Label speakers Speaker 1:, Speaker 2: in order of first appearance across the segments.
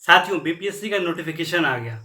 Speaker 1: साथियों, बीपीएससी का नोटिफिकेशन आ गया।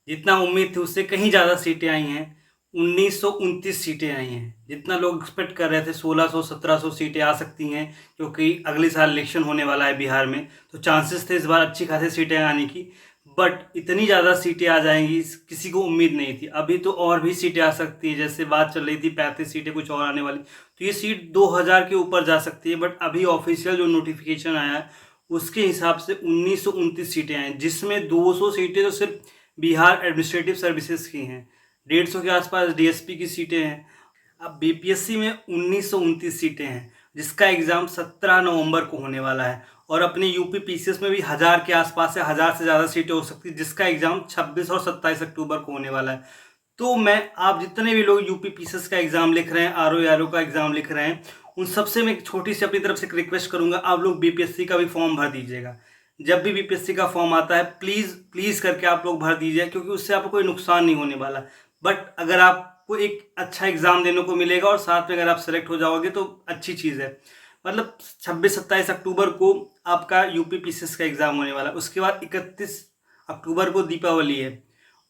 Speaker 1: जितना उम्मीद थी उससे कहीं ज़्यादा सीटें आई हैं। 1929 सीटें आई हैं। जितना लोग एक्सपेक्ट कर रहे थे 1600-1700 सीटें आ सकती हैं, क्योंकि अगले साल इलेक्शन होने वाला है बिहार में, तो चांसेस थे इस बार अच्छी खासी सीटें आने की। बट इतनी ज़्यादा सीटें आ जाएंगी किसी को उम्मीद नहीं थी। अभी तो और भी सीटें आ सकती है, जैसे बात चल रही थी 35 सीटें कुछ और आने वाली, तो ये सीट 2000 के ऊपर जा सकती है। बट अभी ऑफिशियल जो नोटिफिकेशन आया है उसके हिसाब से 1929 सीटें हैं, जिसमें 200 सीटें तो सिर्फ बिहार एडमिनिस्ट्रेटिव सर्विसेज की हैं। 150 के आसपास डीएसपी की सीटें हैं। अब बीपीएससी में 1929 सीटें हैं, जिसका एग्ज़ाम 17 नवंबर को होने वाला है। और अपने यूपी पीसीएस में भी 1000 के आसपास से 1000 से ज़्यादा सीटें हो सकती है, जिसका एग्ज़ाम 26 और 27 अक्टूबर को होने वाला है। तो मैं आप जितने भी लोग यूपी पीसीएस का एग्ज़ाम लिख रहे हैं, आरओ का एग्ज़ाम लिख रहे हैं, उन सबसे मैं एक छोटी सी अपनी तरफ से एक रिक्वेस्ट करूंगा, आप लोग बीपीएससी का भी फॉर्म भर दीजिएगा। जब भी बीपीएससी का फॉर्म आता है प्लीज़ प्लीज़ करके आप लोग भर दीजिए, क्योंकि उससे आपको कोई नुकसान नहीं होने वाला। बट अगर आपको एक अच्छा एग्ज़ाम देने को मिलेगा और साथ में अगर आप सेलेक्ट हो जाओगे तो अच्छी चीज़ है। मतलब 26-27 अक्टूबर को आपका यूपी पीसीएस का एग्ज़ाम होने वाला है। उसके बाद 31 अक्टूबर को दीपावली है।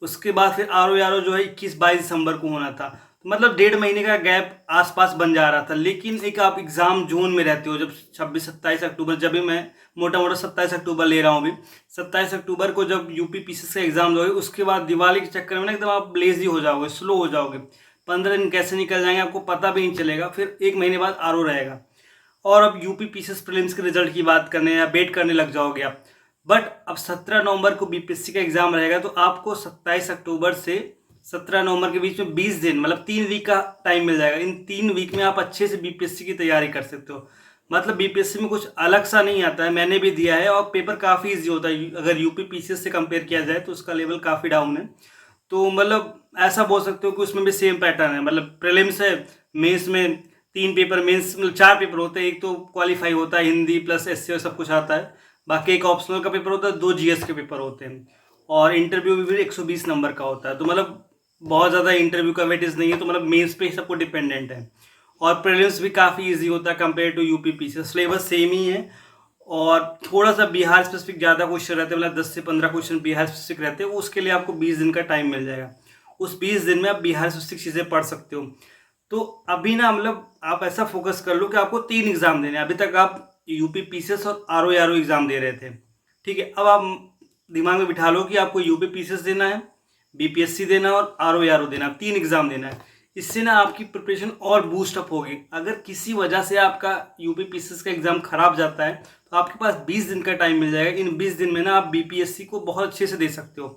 Speaker 1: उसके बाद फिर आर जो है 21-22 दिसंबर को होना था। तो मतलब 1.5 महीने का गैप आसपास बन जा रहा था। लेकिन एक आप एग्ज़ाम जोन में रहते हो, जब 26-27 अक्टूबर, जब भी मैं मोटा मोटा 27 अक्टूबर ले रहा हूँ अभी, 27 अक्टूबर को जब यूपी पीसीएस का एग्ज़ाम दोगे, उसके बाद दिवाली के चक्कर में ना एकदम आप लेजी हो जाओगे, स्लो हो जाओगे। 15 दिन कैसे निकल जाएंगे आपको पता भी नहीं चलेगा। फिर 1 महीने बाद आर रहेगा, और अब यूपी पीसीएस प्रीलिम्स के रिजल्ट की बात करने या वेट करने लग जाओगे आप। बट अब 17 नवंबर को बीपीएससी का एग्जाम रहेगा, तो आपको 27 अक्टूबर से 17 नवंबर के बीच में 20 दिन, मतलब 3 वीक का टाइम मिल जाएगा। इन 3 वीक में आप अच्छे से बीपीएससी की तैयारी कर सकते हो। मतलब बीपीएससी में कुछ अलग सा नहीं आता है, मैंने भी दिया है, और पेपर काफ़ी ईजी होता है। अगर यूपी पीसीएस से कंपेयर किया जाए तो उसका लेवल काफ़ी डाउन है। तो मतलब ऐसा बोल सकते हो कि उसमें भी सेम पैटर्न है। मतलब प्रीलिम्स है, मेंस में 3 पेपर, मेंस मतलब 4 पेपर होते हैं। एक तो क्वालिफाई होता है, हिंदी प्लस एसए और सब कुछ आता है। बाकी एक ऑप्शनल का पेपर होता है, 2 जीएस के पेपर होते हैं, और इंटरव्यू भी फिर 120 नंबर का होता है। तो मतलब बहुत ज़्यादा इंटरव्यू का वेटेज नहीं है। तो मतलब मेंस पे ही सबको डिपेंडेंट है। और प्रीलिम्स भी काफ़ी ईजी होता है compare to UP PCS. Syllabus same ही है, और थोड़ा सा बिहार स्पेसिफिक ज़्यादा क्वेश्चन रहते हैं, मतलब 10 से 15 क्वेश्चन बिहार स्पेसिफिक रहते हैं। उसके लिए आपको 20 दिन का टाइम मिल जाएगा। उस 20 दिन में आप बिहार स्पेसिफिक चीज़ें पढ़ सकते हो। तो अभी ना मतलब आप ऐसा फोकस कर लो कि आपको 3 एग्ज़ाम देने हैं। अभी तक आप यूपी पीसीएस और आरओ एग्ज़ाम दे रहे थे, ठीक है। अब आप दिमाग में बिठा लो कि आपको यूपी पीसीएस देना है, बीपीएससी देना है और आरओ देना है। 3 एग्ज़ाम देना है। इससे ना आपकी प्रिपरेशन और बूस्ट अप होगी। अगर किसी वजह से आपका यूपी पीसीएस का एग्ज़ाम खराब जाता है, तो आपके पास 20 दिन का टाइम मिल जाएगा। इन 20 दिन में ना आप बीपीएससी को बहुत अच्छे से दे सकते हो।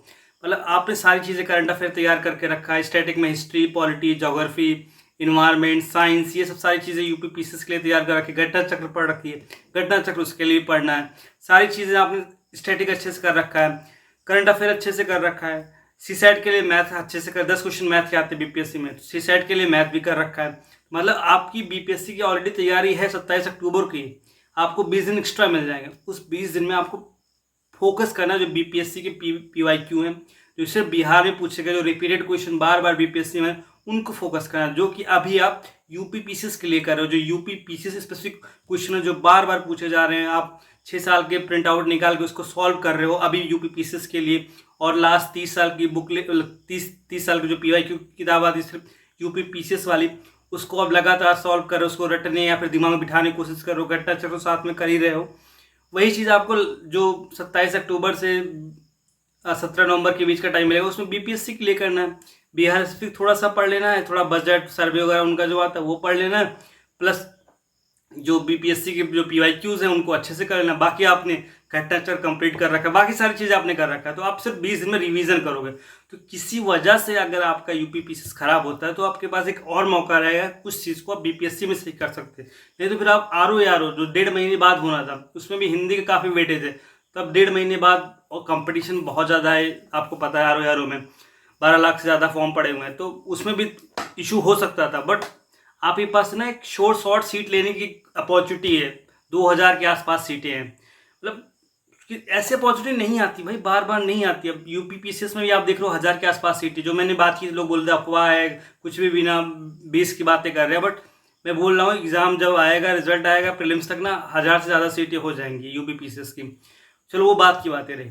Speaker 1: मतलब आपने सारी चीज़ें करंट अफेयर तैयार करके रखा है, स्टैटिक में history, polity, geography, environment, science, ये सब सारी चीज़ें यूपी पीसीएस के लिए तैयार कर रखी है। घटना चक्र पढ़ रखी है, घटना चक्र उसके लिए पढ़ना है। सारी चीज़ें आपने स्टैटिक अच्छे से कर रखा है, करंट अफेयर अच्छे से कर रखा है। सीसैट के लिए मैथ अच्छे से कर, 10 क्वेश्चन मैथ के आते हैं बीपीएससी में, सीसैट के लिए मैथ भी कर रखा है। मतलब आपकी बीपीएससी की ऑलरेडी तैयारी है 27 अक्टूबर की। आपको 20 दिन एक्स्ट्रा मिल जाएंगे। उस 20 दिन में आपको फोकस करना जो बीपीएससी के पीवाईक्यू हैं, जो सिर्फ बिहार में पूछे गए, जो रिपीटेड क्वेश्चन बार बार बीपीएससी में, उनको फोकस करना, जो कि अभी आप यूपी पीसीएस के लिए कर रहे हो। जो यूपी पीसीएस स्पेसिफिक क्वेश्चन है जो बार बार पूछे जा रहे हैं, आप 6 साल के प्रिंट आउट निकाल के उसको सॉल्व कर रहे हो अभी यूपी पीसीएस के लिए। और लास्ट 30 साल की बुकलेट, 30 साल की जो पीवाईक्यू किताब आती है सिर्फ यूपी पीसीएस वाली, उसको अब लगातार सॉल्व कर रहे हो, उसको रटने या फिर दिमाग में बिठाने की कोशिश कर रहे हो। घटना चक्र साथ में कर ही रहे हो। वही चीज़ आपको जो 27 अक्टूबर से 17 नवंबर के बीच का टाइम मिलेगा, उसमें बीपीएससी के लिए करना है। बिहार स्पेसिफिक थोड़ा सा पढ़ लेना है, थोड़ा बजट सर्वे वगैरह उनका जो आता है वो पढ़ लेना है, प्लस जो बीपीएससी के जो पीवाईक्यूज हैं उनको अच्छे से कर लेना। बाकी आपने घटना चक्र कंप्लीट कर रखा है, बाकी सारी चीज़ें आपने कर रखा है। तो आप सिर्फ 20 दिन में रिवीजन करोगे। तो किसी वजह से अगर आपका यूपी पीसीएस खराब होता है, तो आपके पास एक और मौका रहेगा, कुछ चीज़ को आप बीपीएससी में सही कर सकते हैं। नहीं तो फिर आप आरओ जो 1.5 महीने बाद होना था, उसमें भी हिंदी का काफ़ी वेटेज है, तो अब 1.5 महीने बाद, और कंपटीशन बहुत ज़्यादा है, आपको पता है। आरओ में 12 लाख से ज़्यादा फॉर्म पड़े हुए हैं, तो उसमें भी इशू हो सकता था। बट आपके पास ना एक शॉर्ट सीट लेने की अपॉर्चुनिटी है। 2000 के आसपास सीटें हैं। मतलब ऐसे अपॉर्चुनिटी नहीं आती भाई, बार बार नहीं आती। अब यूपी पीसीएस में भी आप देख लो 1000 के आसपास सीटें। जो मैंने बात की, लोग बोलते हैं अफवाह है, कुछ भी बिना बेस की बातें कर रहे हैं। बट मैं बोल रहा हूँ एग्जाम जब आएगा, रिजल्ट आएगा प्रीलिम्स तक ना, 1000 से ज़्यादा सीटें हो जाएंगी यूपी पीसीएस की। चलो वो बात की बातें रही।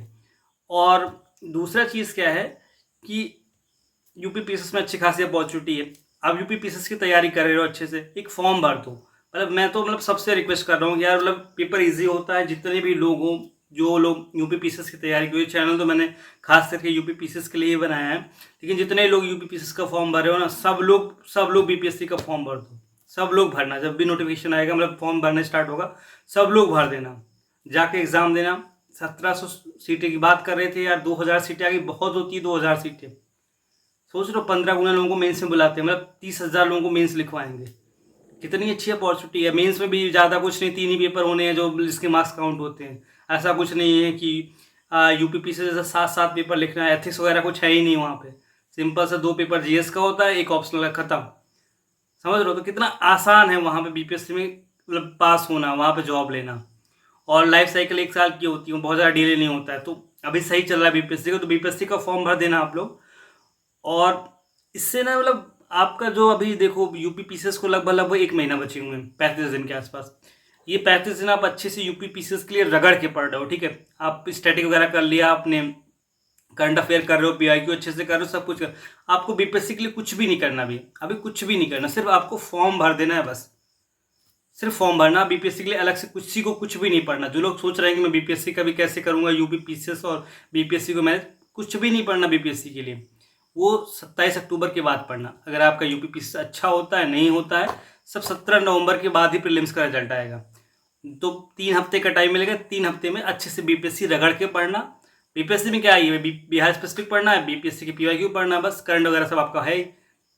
Speaker 1: और दूसरा चीज़ क्या है कि यूपी पीसीएस में अच्छी खासी अपॉर्चुनिटी है। आप यूपी पीसीएस की तैयारी कर रहे हो अच्छे से, एक फॉर्म भर दो। मतलब मैं तो मतलब सबसे रिक्वेस्ट कर रहा हूँ कि यार मतलब पेपर ईजी होता है, जितने भी लोग हों, जो लोग यूपी पीसीएस की तैयारी की, चैनल तो मैंने खास करके यूपी पीसीएस के लिए ही बनाया है, लेकिन जितने लोग यूपी पीसीएस का फॉर्म भर रहे हो ना, सब लोग बीपीएससी का फॉर्म भर दो। सब लोग भरना, जब भी नोटिफिकेशन आएगा, मतलब फॉर्म भरना स्टार्ट होगा, सब लोग भर देना, जाके एग्जाम देना। 1700 सीटें की बात कर रहे थे यार, 2000 सीटें आ गई, बहुत होती है 2000 सीटें। सोच लो 15 गुना लोगों को मेंस में बुलाते हैं, मतलब 30,000 लोगों को मेंस लिखवाएंगे। कितनी अच्छी अपॉर्चुनिटी है। मेंस में भी ज़्यादा कुछ नहीं, 3 ही पेपर होने हैं जो जिसके मार्क्स काउंट होते हैं। ऐसा कुछ नहीं है कि यूपीपी से जैसे 7-7 पेपर लिखना है, एथिक्स वगैरह कुछ है ही नहीं वहाँ पे। सिंपल से 2 पेपर जीएस का होता है, एक ऑप्शनल है, खत्म। समझ रहे हो? तो कितना आसान है वहाँ पे बीपीएससी में मतलब पास होना, वहाँ पे जॉब लेना। और लाइफ साइकिल 1 साल की होती है, बहुत ज़्यादा डिले नहीं होता है। तो अभी सही चल रहा है बीपीएससी का, तो बीपीएससी का फॉर्म भर देना आप लोग। और इससे ना मतलब आपका जो अभी देखो यूपी पीसीएस को लगभग 1 महीना बचे हुए हैं, 35 दिन के आसपास। ये 35 दिन आप अच्छे से यूपी पीसीएस के लिए रगड़ के पढ़ रहे हो, ठीक है। आप स्टैटिक वगैरह कर लिया आपने, करंट अफेयर कर रहे हो, पीआईक्यू अच्छे से कर रहे हो, सब कुछ कर। आपको बीपीएससी के लिए कुछ भी नहीं करना, अभी कुछ भी नहीं करना, सिर्फ आपको फॉर्म भर देना है बस। सिर्फ फॉर्म भरना, बीपीएससी के लिए अलग से किसी को कुछ भी नहीं पढ़ना। जो लोग सोच रहे हैं कि मैं बीपीएससी का भी कैसे करूंगा, यूपी पीसीएस और बीपीएससी को मैंने कुछ भी नहीं पढ़ना बीपीएससी के लिए, वो 27 अक्टूबर के बाद पढ़ना। अगर आपका यूपी पीसीएस अच्छा होता है, नहीं होता है, सब 17 नवंबर के बाद ही प्रीलिम्स का रिजल्ट आएगा। तो 3 हफ्ते का टाइम मिलेगा, 3 हफ्ते में अच्छे से बीपीएससी रगड़ के पढ़ना। बीपीएससी में क्या है, बिहार स्पेसिफिक पढ़ना है, बीपीएससी की पीवाईक्यू पढ़ना है, बस करंट वगैरह सब आपका है,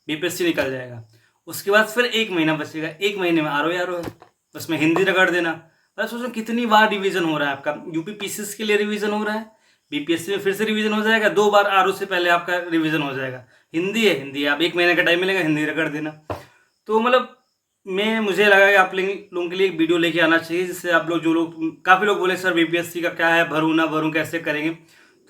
Speaker 1: बीपीएससी निकल जाएगा। उसके बाद फिर 1 महीना बचेगा, 1 महीने में आरओ है, उसमें हिंदी रगड़ देना। बस सोचो कितनी बार रिवीजन हो रहा है आपका, यूपी पीसीएस के लिए रिवीजन हो रहा है, बीपीएससी में फिर से रिवीजन हो जाएगा, 2 बार आरओ से पहले आपका रिवीजन हो जाएगा। हिंदी है, हिंदी आप 1 महीने का टाइम मिलेगा, हिंदी रगड़ देना। तो मतलब मुझे लगा कि आप लोगों के लिए एक वीडियो लेके आना चाहिए, जिससे आप लोग, जो लोग, काफ़ी लोग बोले सर बीपीएससी का क्या है, भरूँ ना भरूँ, कैसे करेंगे।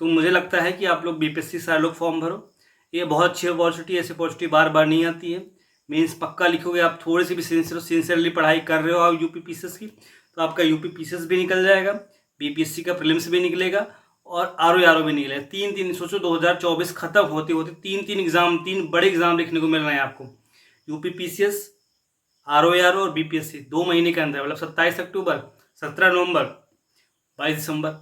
Speaker 1: तो मुझे लगता है कि आप लोग बीपीएससी सारे लोग फॉर्म भरो। ये बहुत अच्छी अपॉर्चुनिटी है, ऐसी अपॉर्चुनिटी बार बार नहीं आती है। मीन्स पक्का लिखोगे आप, थोड़ी सी भी सिंसियरली पढ़ाई कर रहे हो आप यूपी पीसीएस की, तो आपका यूपी पीसीएस भी निकल जाएगा, बीपीएससी का प्रीलिम्स भी निकलेगा, और आरओ भी निकलेगा। 3 सोचो 2024 खत्म होते होते 3 एग्जाम, 3 बड़े एग्जाम लिखने को मिल रहे हैं आपको। यूपी पीसीएस, आरओ और बीपीएससी 2 महीने के अंदर, मतलब 27 अक्टूबर, 17 नवंबर, 22 दिसंबर।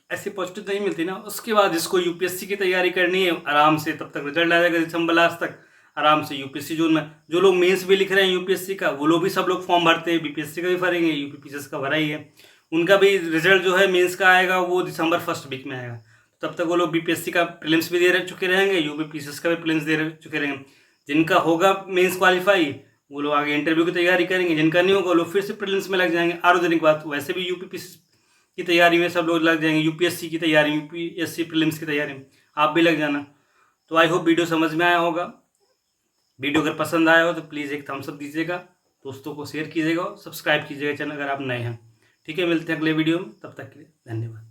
Speaker 1: ऐसी पॉजिटिव नहीं मिलती ना। उसके बाद जिसको यूपीएससी की तैयारी करनी है, आराम से तब तक रिजल्ट आ जाएगा दिसंबर लास्ट तक, आराम से यूपीएससी जून में। जो लोग मेंस भी लिख रहे हैं यूपीएससी का, वो लोग भी सब लोग फॉर्म भरते हैं, बीपीएससी का भी भरेंगे, यूपी पीसीएस का भरा ही है। उनका भी रिजल्ट जो है मेंस का आएगा, वो दिसंबर फर्स्ट वीक में आएगा। तब तक वो लोग बीपीएससी का प्रीलिम्स भी दे चुके रहेंगे, यूपी पीसीएस का भी प्रीलिम्स दे चुके रहेंगे। जिनका होगा मेंस क्वालिफाई, वो लोग आगे इंटरव्यू की तैयारी करेंगे, जिनका नहीं होगा वो लोग फिर से प्रीलिम्स में लग जाएंगे। आरओ देने के बाद वैसे भी यूपी पीसीएस की तैयारी में सब लोग लग जाएंगे, यूपीएससी की तैयारी, यूपीएससी प्रीलिम्स की तैयारी में आप भी लग जाना। तो आई होप वीडियो समझ में आया होगा। वीडियो अगर पसंद आया हो तो प्लीज़ एक थम्स अप दीजिएगा, दोस्तों को शेयर कीजिएगा, सब्सक्राइब कीजिएगा चैनल अगर आप नए हैं। ठीक है, मिलते हैं अगले वीडियो में, तब तक के लिए धन्यवाद।